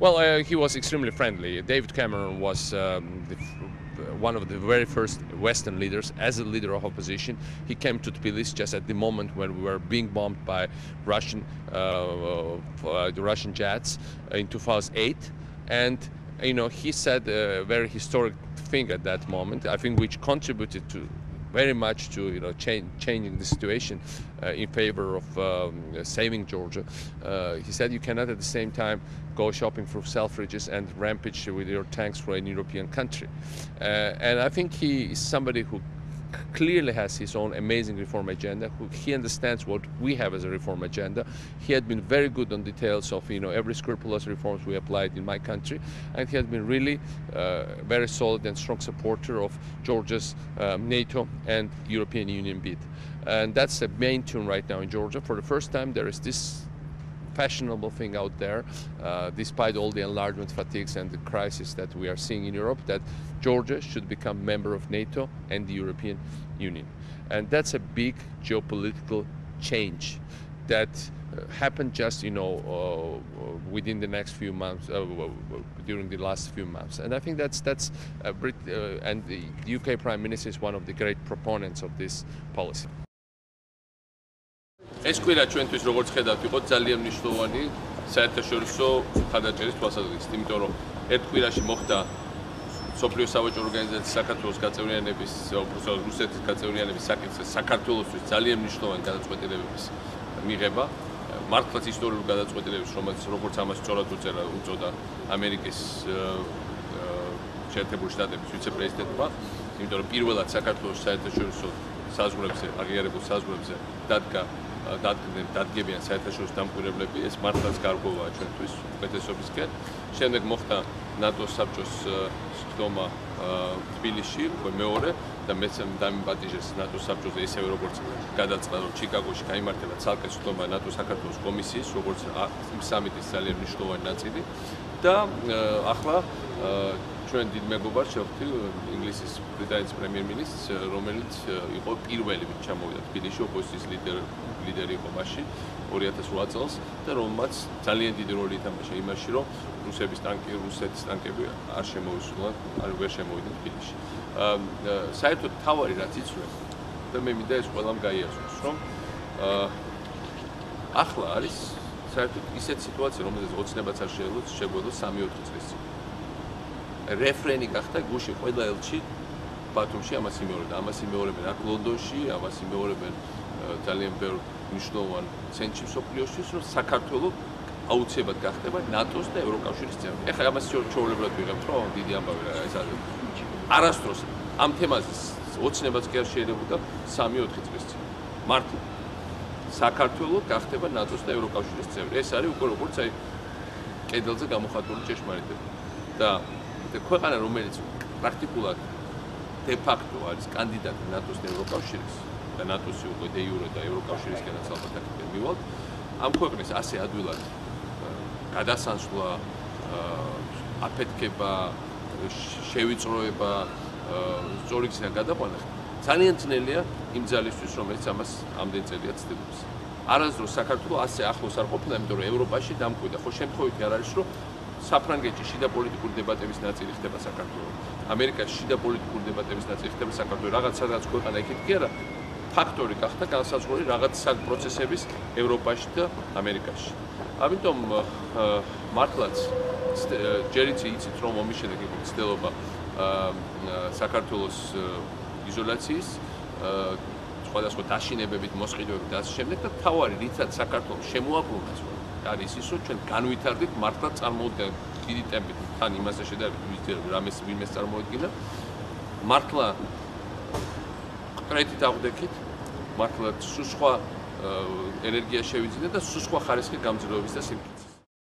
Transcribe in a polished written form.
Well, he was extremely friendly. David Cameron was one of the very first Western leaders as a leader of opposition. He came to Tbilisi just at the moment when we were being bombed by the Russian jets in 2008, and he said a very historic thing at that moment. I think which contributed to very much to changing the situation in favor of saving Georgia. He said you cannot at the same time go shopping for Selfridges and rampage with your tanks for an European country. And I think he is somebody who clearly has his own amazing reform agenda. He understands what we have as a reform agenda. He had been very good on details of every scrupulous reforms we applied in my country, and he has been really very solid and strong supporter of Georgia's NATO and European Union bid. And that's the main tune right now in Georgia. For the first time, there is this fashionable thing out there, despite all the enlargement fatigues and the crisis that we are seeing in Europe, that Georgia should become a member of NATO and the European Union. And that's a big geopolitical change that happened just within the next few months, during the last few months. And I think and the UK Prime Minister is one of the great proponents of this policy. ეს კვირა ჩვენთვის როგორც ხედავთ იყო ძალიან მნიშვნელოვანი საერთაშორისო მხარდაჭერის თვალსაზრისით, იმიტომ რომ ერთ კვირაში მოხდა სოფლიო სავაჭრო ორგანიზაციის საქართველოს გაწევრიანების, უბრალოდ რუსეთის გაწევრიანების საკითხზე საქართველოსთვის ძალიან მნიშვნელოვანი გადაწყვეტილებების მიღება, მართლაც ისტორიული გადაწყვეტილებების, როგორც ამას სწორად უწოდა ამერიკის შეერთებული შტატების ვიცე-პრეზიდენტმა, იმიტომ რომ პირველად საქართველოს საერთაშორისო საზღვრებზე, აღიარებულ საზღვრებზე დადგებიან საერთაშორისო დამკვირვებლები, ეს მართლაც გარკვევაა ჩვენთვის უკეთესობისკენ. შემდეგ მოხდა ნატოს საბჭოს სხდომა თბილისში, მეორე და მეც დამიპატიჟეს ნატოს საბჭოზე, ისევე როგორც გადაწყდა, რომ ჩიკაგოში გაიმართება ცალკე სხდომა ნატოს საქართველოს კომისიის, როგორც სამიტის ძალიან მნიშვნელოვანი ნაწილი და ახლა ჩვენ დიდ მეგობარს შევხვდი ინგლისის ბრიტანეთის პრემიერ-მინისტრს, რომელიც იყო პირველი, ვინც ჩამოვიდა თბილისში, ოპოზიციის ლიდერი იყო მაშინ 2008 წელს და რომელმაც ძალიან დიდი როლი ითამაშა იმაში, რომ რუსეთის ტანკები არ შემოვისულან, ვერ შემოვიდნენ თბილისში. საერთოდ თავარი რაც იცვლება და მე მინდა ეს ყველამ გაიაზროს, რომ ახლა არის საერთოდ ისეთ სიტუაცია, რომელზეც ოცნებაც არ შეგვეძლოს 3-4 წლის წინ. რეფრენი გახდა გუში ყველა ელჩი ბათუმში ამას იმეორებდა, ამას იმეორებენ აქ ლონდონში, ამას იმეორებენ ძალიან ბევრ მნიშვნელოვან ცენტრში მსოფლიოსთვის, რომ საქართველო აუცილებლად გახდება ნატოს და ევროკავშირის წევრი. ეხლა ამას ჩვეულებრივად ვიღებთ, რომ დიდი ამბავი რა ეს არის. არასდროს ამ თემაზე ოცნებაც კი არ შეიძლება 3-4 წლის წინ. მართლა საქართველო გახდება ნატოს და ევროკავშირის წევრი. ეს არის უკვე როგორც კედელზე გამოხატული ჭეშმარიტება. და ქვეყანა, რომელიც პრაქტიკულად de facto არის კანდიდატი ნატოს და ევროკავშირის და ნატოსი უკვე de jure და ევროკავშირისგანაც ალბათ აქ მივალთ, ამ ქვეყნის ასე ადვილად გადასანსვლა, აფეთქება, შევიწროება, სწორი გზიდან გადაყვანა ძალიან ძნელია იმ ძალისთვის, რომელიც ამას ამდენ წელია ცდილობს. არასდროს საქართველოს ასე ახლოს არ ყოფილა, იმიტომ რომ ევროპაში დამკვიდრა. ხო, შემთხვევით არ არის, რომ საფრანგეთში შიდა პოლიტიკური დებატების ნაწილი ხდება საქართველოს. ამერიკაში შიდა პოლიტიკური დებატების ნაწილი ხდება საქართველოს. რაღაც ქვეყანა იქით კი არა, ფაქტორი გახდა განსაზღვრული რაღაც პროცესების ევროპაში და ამერიკაში. ამიტომ მართლაც ჯერ იცით, რომ ომის შემდეგ იყო ცდილობა საქართველოს იზოლაციის, სხვადასხვა დაშინებებით, მოსყიდვებით და ასე შემდეგ და თავარი რითაც საქართველოს შემოაბრუნეს არის ის, რომ ჩვენ განვითარდით მართლა წარმოუდგენლად დიდი ტემპით თან იმასე შედარებით რამეს ვინმეს წარმოედგინა მართლა კრედიტ აღდექით მართლა სულ სხვა ენერგია შევიძინეთ და სულ სხვა ხარისხი გამძლეობის და